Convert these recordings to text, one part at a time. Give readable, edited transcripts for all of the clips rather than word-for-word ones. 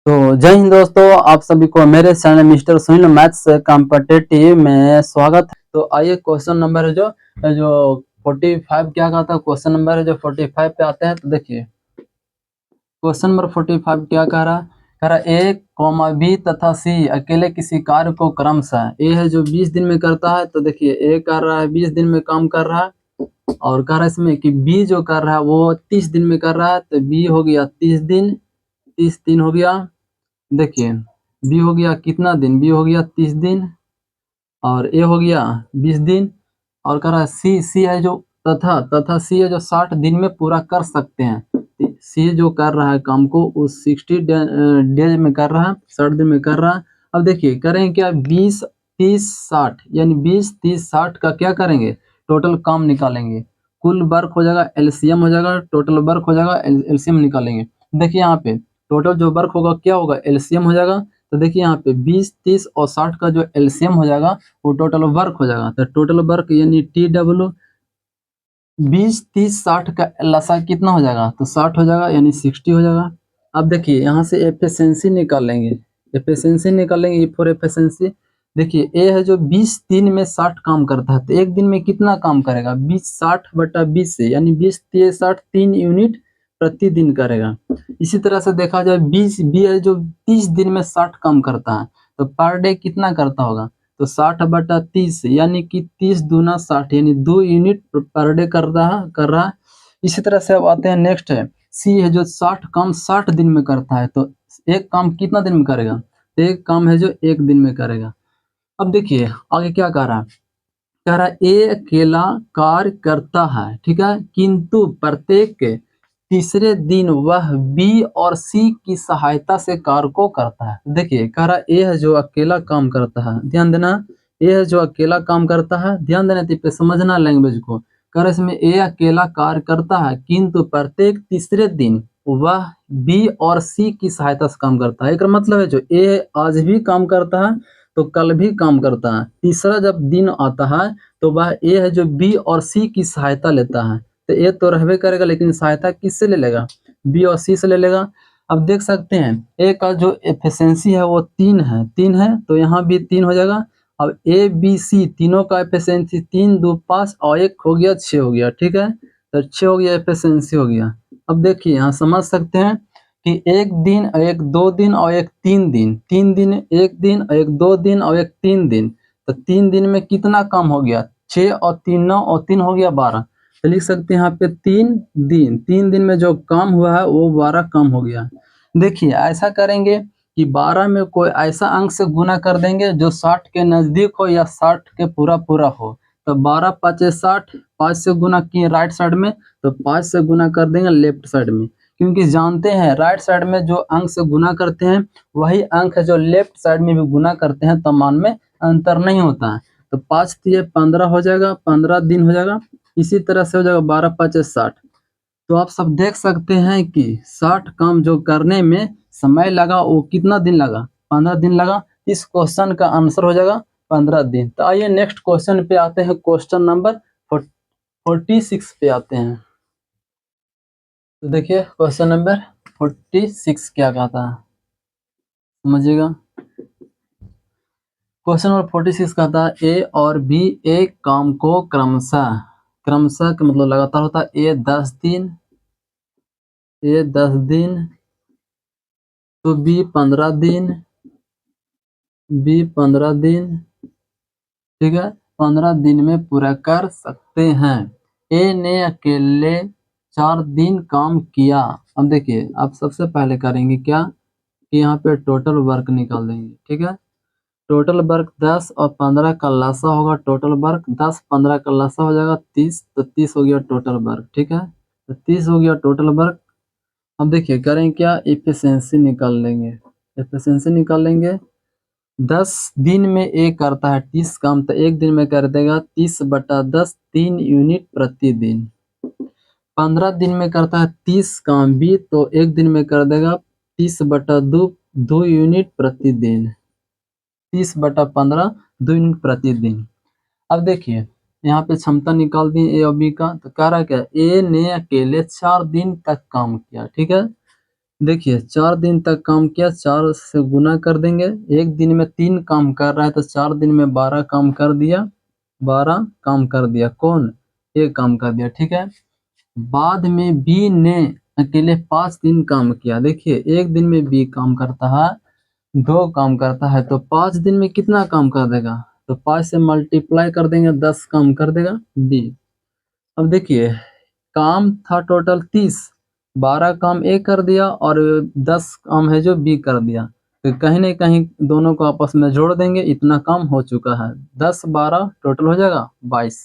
तो जय हिंद दोस्तों, आप सभी को मेरे channel mister Sunil maths competitive में स्वागत है। तो आइए क्वेश्चन नंबर है जो 45 क्या कहा था, क्वेश्चन नंबर है जो 45 पे आते हैं। तो देखिए क्वेश्चन नंबर 45 क्या कह रहा ए कॉमा बी तथा सी अकेले किसी कार्य को क्रमशः ए है जो 20 दिन में करता है। तो देखिए ए कर रहा है 20 दिन में काम कर रहा है, और कह रहा है इसमें कि बी जो कर रहा है वो 30 दिन में कर रहा है। तो बी हो गया 30 दिन, 30 दिन हो गया। देखिए बी हो गया कितना दिन, बी हो गया 30 दिन, और ए हो गया 20 दिन। और कह रहा है सी है जो तथा सी है जो 60 दिन में पूरा कर सकते हैं। सी जो कर रहा है काम को उस 60 डेज में कर रहा है, 60 दिन में कर रहा है। अब देखिए करेंगे क्या, 20 30 60 यानी 20 30 60 का क्या करेंगे, टोटल काम निकालेंगे। कुल वर्क हो जाएगा, एलसीएम हो जाएगा, टोटल वर्क हो जाएगा, एलसीएम निकालेंगे। देखिए यहाँ पे टोटल जो वर्क होगा क्या होगा, एलसीएम हो जाएगा। तो देखिए यहाँ पे 20 30 और 60 का जो एलसीएम हो जाएगा वो टोटल वर्क हो जाएगा। तो टोटल वर्क यानी TW 20 30 60 का लसा कितना हो जाएगा, तो 60 हो जाएगा यानी 60 हो जाएगा। अब देखिए यहाँ से एफिशिएंसी निकाल लेंगे, एफिशिएंसी निकालेंगे, E फॉर एफिशिएंसी। देखिए ए है जो 20 दिन में 60 काम करता है, तो एक दिन में कितना काम करेगा, 20 60 बटा 20 से यानी 20 30 60 3 यूनिट प्रतिदिन करेगा। इसी तरह से देखा जाए 20 बी है जो 30 दिन में 60 काम करता है, तो पर डे कितना करता होगा, तो 60 बटा 30 यानी कि 30 दूना 60 यानी 2 यूनिट पर डे कर रहा है। इसी तरह से अब आते हैं नेक्स्ट है सी है जो 60 काम 60 दिन में करता है, तो एक काम कितना दिन में करेगा, तो एक काम है जो एक दिन में करेगा। अब देखिए आगे क्या कह रहा है, कह रहा है ए अकेला कार्य करता है, ठीक है, किंतु प्रत्येक तीसरे दिन वह बी और सी की सहायता से कार्य को करता है। देखिए कह रहा ए है जो अकेला काम करता है, ध्यान देना, ए है जो अकेला काम करता है, ध्यान देना पे समझना लैंग्वेज को। कह रहा इसमें ए अकेला कार्य करता है किंतु प्रत्येक तीसरे दिन वह बी और सी की सहायता से काम करता है। एक मतलब है जो ए आज भी काम करता है तो कल भी काम करता है, तीसरा जब दिन आता है तो वह ए है जो बी और सी की सहायता लेता है। तो ए तो रहबे करेगा लेकिन सहायता किससे ले लेगा, बी और सी से ले लेगा। अब देख सकते हैं ए का जो एफिशिएंसी है वो 3 है तो यहाँ भी 3 हो जाएगा। अब ए बी सी तीनों का एफिशिएंसी 3 2 5 और 1 हो गया 6 हो गया, ठीक है, तो 6 हो गया एफिशिएंसी हो गया। अब देखिए यहाँ समझ सकते हैं कि एक दिन एक 2 दिन और एक 3 दिन, 3 दिन एक दिन एक 2 दिन और एक 3 दिन, तो 3 दिन में कितना काम हो गया, 6 और 3 9 और 3 हो गया 12। तो लिख सकते हैं यहाँ पे 3 दिन में जो काम हुआ है वो 12 काम हो गया। देखिए ऐसा करेंगे कि 12 में कोई ऐसा अंक से गुना कर देंगे जो 60 के नजदीक हो या 60 के पूरा हो। तो 12 5 60, 5 से गुना किए राइट साइड में तो 5 से गुना कर देंगे लेफ्ट साइड में, क्योंकि जानते हैं राइट साइड में जो अंक से गुना करते हैं वही अंक है जो लेफ्ट साइड में भी गुना करते हैं, तो मान में अंतर नहीं होता है। तो 5 दिए 15 हो जाएगा, 15 दिन हो जाएगा। इसी तरह से हो जाएगा 12 5 60। तो आप सब देख सकते हैं कि 60 काम जो करने में समय लगा वो कितना दिन लगा, 15 दिन लगा। इस क्वेश्चन का आंसर हो जाएगा 15 दिन। तो आइए नेक्स्ट क्वेश्चन पे आते हैं, क्वेश्चन नंबर 46 पे आते हैं। तो देखिए क्वेश्चन नंबर 46 क्या कहता है, समझिएगा। क्वेश्चन नंबर 46 कहता है ए और बी एक काम को क्रमशः, क्रमशः का मतलब लगातार होता है, ए 10 दिन, ए 10 दिन, तो बी 15 दिन, बी 15 दिन, ठीक है, 15 दिन में पूरा कर सकते हैं। ए ने अकेले 4 दिन काम किया। अब देखिए आप सबसे पहले करेंगे क्या कि यहाँ पे टोटल वर्क निकाल देंगे, ठीक है। टोटल वर्क 10 और 15 का लसा होगा, टोटल वर्क 10 15 का लसा हो जाएगा 30, तो 30 हो गया टोटल वर्क, ठीक है, तो 30 हो गया टोटल वर्क। अब देखिए करें क्या, एफिशिएंसी निकाल लेंगे, एफिशिएंसी निकाल लेंगे। 10 दिन में ए करता है 30 काम, तो एक दिन में कर देगा 30 बटा 10 3 यूनिट प्रतिदिन। 15 दिन में करता है 30 काम बी, तो एक दिन में कर देगा 30 बटा 2 2 यूनिट प्रतिदिन, 30 बटा 15 2 यूनिट प्रतिदिन। अब देखिए यहाँ पे क्षमता निकाल दी ए और बी का, तो कह रहा है क्या, ए ने अकेले 4 दिन तक काम किया, ठीक है, देखिए 4 दिन तक काम किया, 4 से गुना कर देंगे। एक दिन में 3 काम कर रहा है तो 4 दिन में 12 काम कर दिया, 12 काम कर दिया। कौन? ए काम कर दिया, ठीक है। बाद में बी ने अकेले 5 दिन काम किया। देखिए एक दिन में बी काम करता है, 2 काम करता है तो 5 दिन में कितना काम कर देगा? तो 5 से मल्टीप्लाई कर देंगे, 10 काम कर देगा बी। अब देखिए काम था टोटल 30, 12 काम ए कर दिया और 10 काम है जो बी कर दिया। तो कहीं न कहीं दोनों को आपस में जोड़ देंगे, इतना काम हो चुका है। 10 12 टोटल हो जाएगा 22,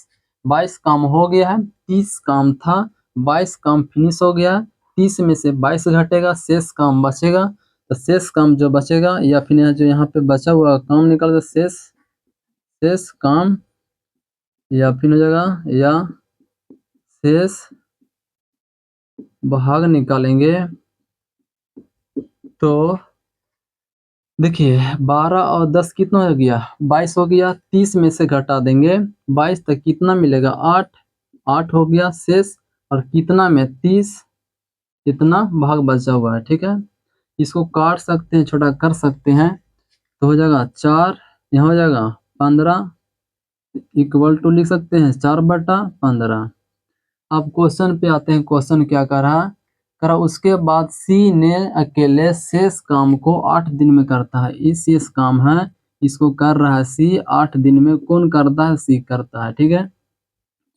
22 काम हो गया है। 30 काम था, 22 काम फिनिश हो गया। 30 में से 22 घटेगा, शेष काम बचेगा। तो शेष काम जो बचेगा या फिर जो यहाँ पे बचा हुआ काम निकल गया, शेष शेष काम या फिर हो जाएगा या शेष भाग निकालेंगे तो देखिए 12 और 10 कितना हो गया? 22 हो गया। 30 में से घटा देंगे 22 तक कितना मिलेगा? 8, 8 हो गया शेष। और कितना में 30, इतना भाग बचा हुआ है, ठीक है। इसको काट सकते हैं, छोटा कर सकते हैं तो हो जाएगा 4, यहाँ हो जाएगा 15 इक्वल टू लिख सकते हैं 4/15। अब क्वेश्चन पे आते हैं। क्वेश्चन क्या कर रहा? करा उसके बाद सी ने अकेले शेष काम को 8 दिन में करता है। इस शेष काम है, इसको कर रहा है सी, 8 दिन में कौन करता है? सी करता है, ठीक है।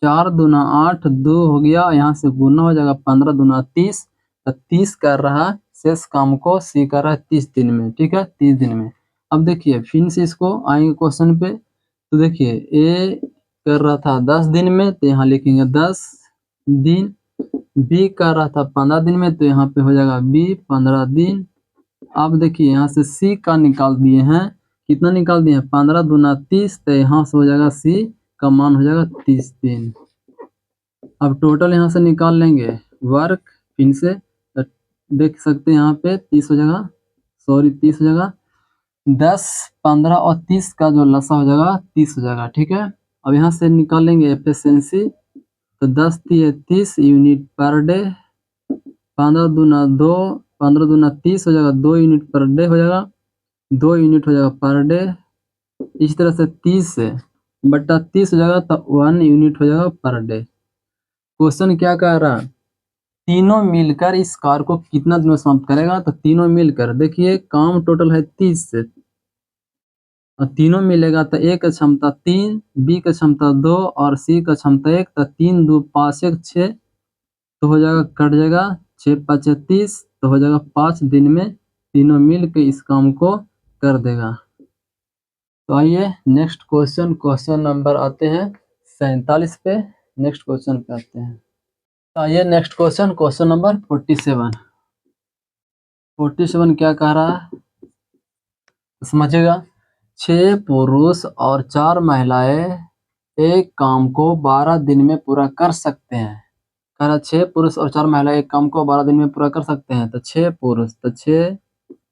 4 दूना 8, 2 हो गया, यहाँ से गुना हो जाएगा 15 दूना 30। तो 30 कर रहा है, शेष काम को सी कर रहा है 30 दिन में, ठीक है, 30 दिन में। अब देखिए फिर से इसको आएंगे क्वेश्चन पे। तो देखिए ए कर रहा था 10 दिन में तो यहाँ लिखेंगे 10 दिन। बी कर रहा था 15 दिन में तो यहाँ पे हो जाएगा बी 15 दिन। अब देखिए यहाँ से सी का निकाल दिए हैं, कितना निकाल दिए हैं? 15 दूना 30, तो यहाँ से हो जाएगा सी का मान हो जाएगा 30 दिन। अब टोटल यहाँ से निकाल लेंगे वर्क, फिर से तो देख सकते हैं यहाँ पे 30 हो जाएगा, सॉरी 30 हो जाएगा। 10 15 और 30 का जो लसा हो जाएगा 30 हो जाएगा, ठीक है। अब यहाँ से निकाल लेंगे एफिशिएंसी। तो 10 दिए 30 यूनिट पर डे, 15 दूना 2, 15 दूना 30 हो जाएगा, 2 यूनिट पर डे हो जाएगा, 2 यूनिट हो जाएगा पर डे। इस तरह से 30 से बट्टा 30 हो जाएगा तो 1 यूनिट हो जाएगा पर डे। क्वेश्चन क्या कह रहा है? तीनों मिलकर इस कार को कितना दिन में समाप्त करेगा? तो तीनों मिलकर देखिए काम टोटल है 30 से, और तीनों मिलेगा तो ए का क्षमता 3, बी का क्षमता 2 और सी का क्षमता 1। तो 3 2 5 1 6 तो हो जाएगा, कट जाएगा 6 5 30, तो हो जाएगा 5 दिन में तीनों मिल के इस काम को कर देगा। तो आइए नेक्स्ट क्वेश्चन, क्वेश्चन नंबर आते हैं 47 पे। नेक्स्ट क्वेश्चन पे आते हैं। तो आइए नेक्स्ट क्वेश्चन, क्वेश्चन नंबर 47। 47 क्या कह रहा है समझिएगा। 6 पुरुष और 4 महिलाएं एक काम को 12 दिन में पूरा कर सकते हैं। कह रहा 6 पुरुष और 4 महिलाएं एक काम को 12 दिन में पूरा कर सकते हैं। तो 6 पुरुष तो 6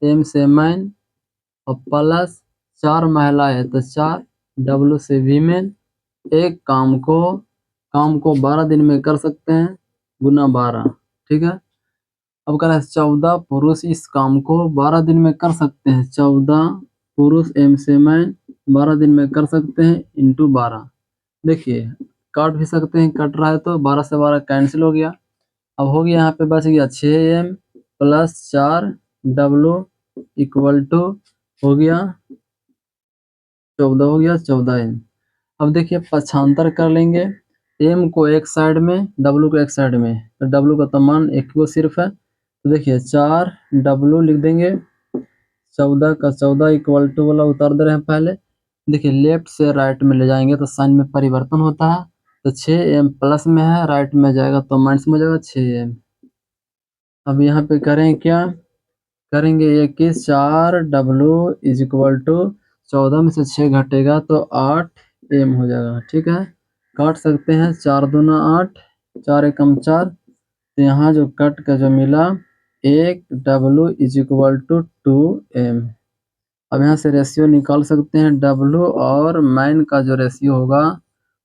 एम से मैन और प्लस 4 महिलाएं तो 4 डब्ल्यू से वीमेन एक काम को 12 दिन में कर सकते हैं, गुना 12, ठीक है। अब कह रहा है 14 पुरुष इस काम को 12 दिन में कर सकते हैं। 14 पुरुष एम से मैन 12 दिन में कर सकते हैं इंटू 12। देखिए काट भी सकते हैं, कट रहा है तो 12 से 12 कैंसिल हो गया। अब हो गया यहाँ पे बच गया 6m plus 4w equal to हो गया 14, हो गया 14m। अब देखिए पक्षांतर कर लेंगे, m को एक साइड में w को एक साइड में, तो w का तो मान एक को सिर्फ है। तो देखिए 4w लिख देंगे, 14 का 14 इक्वल टू वाला उतार दे रहे हैं पहले। देखिए लेफ्ट से राइट में ले जाएंगे तो साइन में परिवर्तन होता है। तो 6m प्लस में है, राइट में जाएगा तो माइनस में हो जाएगा 6m। अब यहाँ पे करें क्या? करेंगे 21 4w इज इक्वल टू 14 में से 6 घटेगा तो 8m हो जाएगा, ठीक है। काट सकते हैं, 4 दूना 8, 4 एकम 4, तो यहाँ जो कट का जो मिला 1w is equal to 2m। अब यहाँ से रेशियो निकाल सकते हैं, w और मैन का जो रेशियो होगा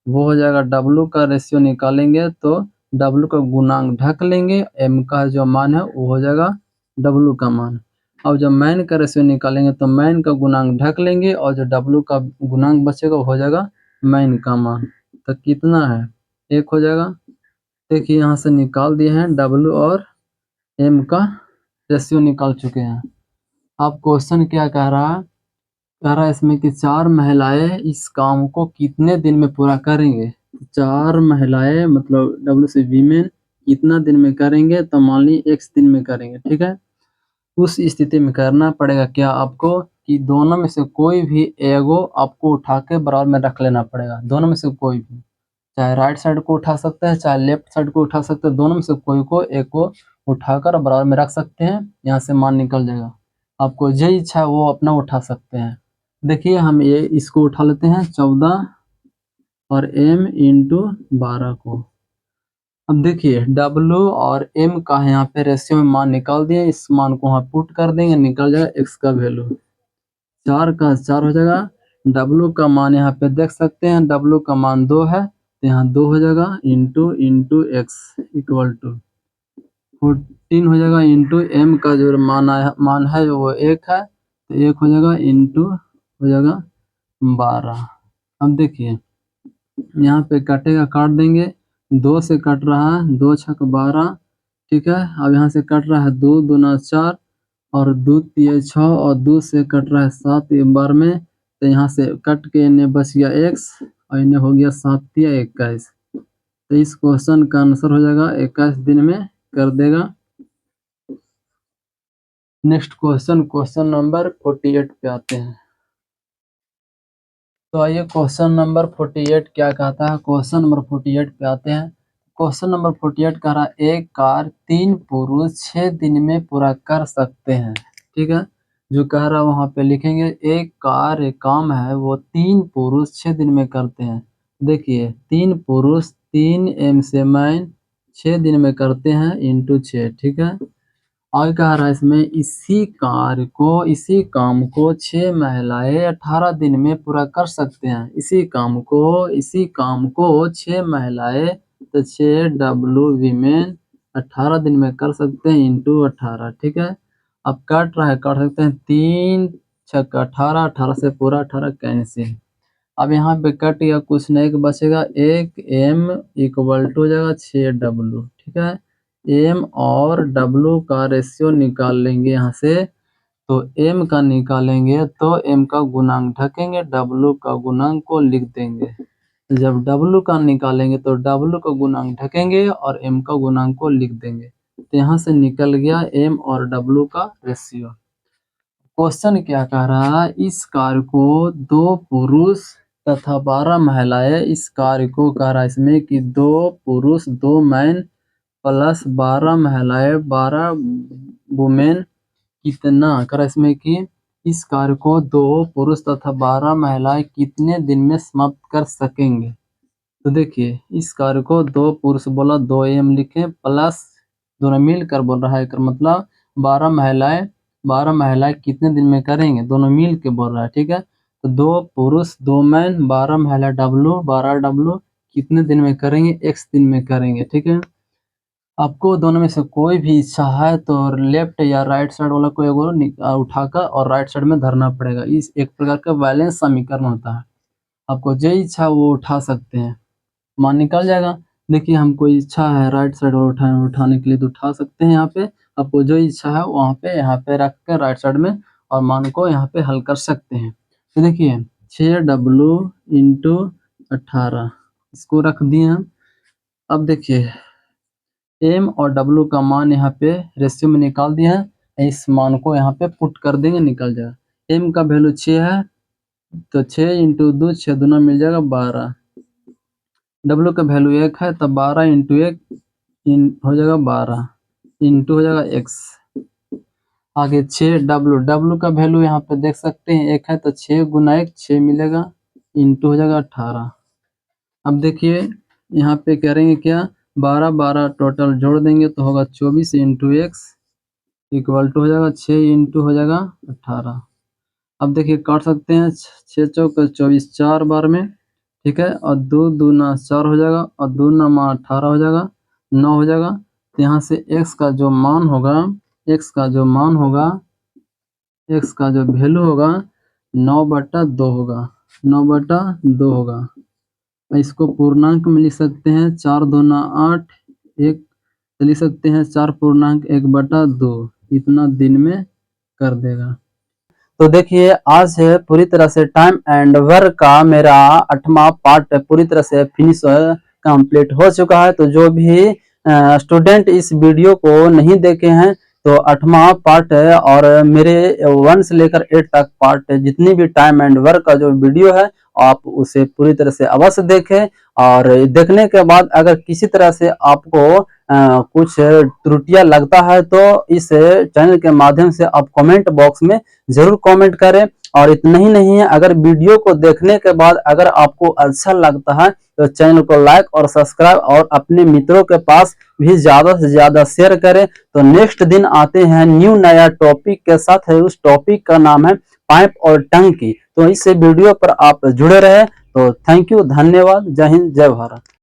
वो हो जाएगा, w का रेशियो निकालेंगे तो w का गुणांक ढक लेंगे, m का जो मान है वो हो जाएगा डब्लू का मान। अब जब मैन का रेशियो निकालेंगे तो मैन का गुणांक ढक लेंगे और जो डब्लू का गुणांक बचेगा वो हो जाएगा मैन का मान। तो कितना है, 1 हो जाएगा। देखिए यहाँ से निकाल दिए हैं, डब्लू और एम का रेशियो निकाल चुके हैं। अब क्वेश्चन क्या कह रहा है, कह रहा है इसमें कि 4 महिलाएं इस काम को कितने दिन में पूरा करेंगे। 4 महिलाएं मतलब डब्ल्यू से वीमेन कितना दिन में करेंगे, तो मान ली x दिन में करेंगे, ठीक है। उस स्थिति में करना पड़ेगा क्या आपको कि दोनों में से कोई भी एगो आपको उठा के बराबर में रख लेना पड़ेगा। दोनों में से कोई भी, चाहे राइट साइड को उठा सकते हैं चाहे लेफ्ट साइड को उठा सकते हैं, दोनों में से कोई को एक को उठाकर बराबर में रख सकते हैं। यहाँ से मान निकल जाएगा। आपको जो इच्छा है वो अपना उठा सकते हैं। देखिए हम ये इसको उठा लेते हैं 14 और m इंटू 12 को। अब देखिए W और M का यहाँ पे रेशियो में मान निकाल दिए, इस मान को वहाँ पुट कर देंगे, निकल जाएगा x का वैल्यू 4 का 4 हो जाएगा। W का मान यहाँ पे देख सकते हैं, W का मान 2 है तो यहाँ 2 हो जाएगा इंटू x इक्वल टू 14 हो जाएगा इंटू M का जो मान है वो 1 है तो 1 हो जाएगा इंटू हो जाएगा 12। अब देखिए यहाँ पे कटेगा, काट देंगे, 2 से कट रहा है, 2 छक 12, ठीक है। अब यहाँ से कट रहा है 2 दूना 4 और 2 तिया 6 और 2 से कट रहा है 7 एक बार में, तो यहाँ से कट के इन्हें बच गया x और इन्हें हो गया 7 तिया 21। तो इस क्वेश्चन का आंसर हो जाएगा 21 दिन में कर देगा। नेक्स्ट क्वेश्चन नंबर 48 पे आते हैं। तो आइए क्वेश्चन नंबर 48 क्या कहता है। क्वेश्चन नंबर 48 पे आते हैं। क्वेश्चन नंबर 48 कह रहा है एक कार 3 पुरुष 6 दिन में पूरा कर सकते हैं, ठीक है। जो कह रहा है वहाँ पे लिखेंगे एक कार एक काम है वो 3 पुरुष 6 दिन में करते हैं। देखिए 3 पुरुष 3 m से मैन 6 दिन में करते हैं इंटू 6, ठीक है। आगे कह रहा है इसमें इसी काम को 6 महिलाएं 18 दिन में पूरा कर सकते हैं। इसी काम को 6 महिलाएं तो 6 डब्ल्यू वीमेन 18 दिन में कर सकते हैं इंटू 18, ठीक है। अब कट रहा है, काट सकते हैं 3 छक 18, 18 से पूरा 18 कैंसिल। अब यहाँ पे कट गया, कुछ नहीं बचेगा, 1 m इक्वल टू हो जाएगा 6 डब्ल्यू, ठीक है। m और w का रेशियो निकाल लेंगे यहाँ से, तो m का निकालेंगे तो m का गुणांक ढकेंगे, w का गुणांक को लिख देंगे। जब w का निकालेंगे तो w का गुणांक ढकेंगे और m का गुणांक को लिख देंगे। तो यहाँ से निकल गया m और w का रेशियो। क्वेश्चन क्या कह रहा है, इस कार्य को 2 पुरुष तथा 12 महिलाएं, इस कार्य को कह रहा है इसमें कि 2 पुरुष 2 मैन प्लस 12 महिलाएं 12 वुमेन कितना कह रहा है इसमें कि इस कार्य को 2 पुरुष तथा 12 महिलाएं कितने दिन में समाप्त कर सकेंगे। तो देखिए इस कार्य को 2 पुरुष बोला 2 m लिखे प्लस दोनों मिलकर बोल रहा है, मतलब 12 महिलाएं कितने दिन में करेंगे, दोनों मिल के बोल रहा है, ठीक है। तो 2 पुरुष 2 मैन 12 महिला W कितने दिन में करेंगे, x दिन में करेंगे, ठीक है। आपको दोनों में से कोई भी इच्छा है तो लेफ्ट या राइट साइड वाला को एगो उठाकर और राइट साइड में धरना पड़ेगा। इस एक प्रकार का बैलेंस समीकरण होता है। आपको जो इच्छा वो उठा सकते हैं, मान निकल जाएगा। देखिए हमको इच्छा है राइट साइड उठाने के लिए तो उठा सकते हैं। यहाँ पे आपको जो इच्छा है वहाँ पे यहाँ पे रख कर राइट साइड में और मान को यहाँ पे हल कर सकते हैं। तो देखिए 6w इंटू 18 इसको रख दिए हम। अब देखिए m और w का मान यहाँ पे रेशियो में निकाल दिया है, इस मान को यहाँ पे पुट कर देंगे, निकल जाएगा। m का वैल्यू 6 है तो 6 इंटू 2 6 दूना मिल जाएगा 12। W का वैल्यू 1 है तो 12 इंटू 1 हो जाएगा 12 इंटू हो जाएगा x। आगे 6 W का वैल्यू यहाँ पे देख सकते हैं 1 है तो 6 गुना 1 6 मिलेगा इंटू हो जाएगा 18। अब देखिए यहाँ पे करेंगे क्या, 12 टोटल जोड़ देंगे तो होगा 24 इंटू x इक्वल टू हो जाएगा 6 इंटू हो जाएगा 18। अब देखिए काट सकते हैं, 6 चौक 24 4 बार में, ठीक है। और 2 दूना 4 हो जाएगा और 2 नमा 18 हो जाएगा 9 हो जाएगा। तो यहाँ से x का जो मान होगा एक्स का जो मान होगा, एक्स का जो वैल्यू होगा 9/2 होगा, 9/2 होगा। इसको पूर्णांक में लिख सकते हैं 4 दूना 8, एक लिख सकते हैं 4.1/2, इतना दिन में कर देगा। तो देखिए आज है पूरी तरह से टाइम एंड वर्क का मेरा 8वां पार्ट पूरी तरह से फिनिश कंप्लीट हो चुका है। तो जो भी स्टूडेंट इस वीडियो को नहीं देखे हैं तो 8वां पार्ट है और मेरे 1 से लेकर 8 तक पार्ट जितनी भी टाइम एंड वर्क का जो वीडियो है आप उसे पूरी तरह से अवश्य देखें। और देखने के बाद अगर किसी तरह से आपको कुछ त्रुटियां लगता है तो इस चैनल के माध्यम से आप कमेंट बॉक्स में जरूर कमेंट करें। और इतना ही नहीं है, अगर वीडियो को देखने के बाद अगर आपको अच्छा लगता है तो चैनल को लाइक और सब्सक्राइब और अपने मित्रों के पास भी ज्यादा से ज्यादा शेयर करें। तो नेक्स्ट दिन आते हैं न्यू नया टॉपिक के साथ है, उस टॉपिक का नाम है पाइप और टंकी। तो इस वीडियो पर आप जुड़े रहे। तो थैंक यू, धन्यवाद, जय हिंद, जय भारत।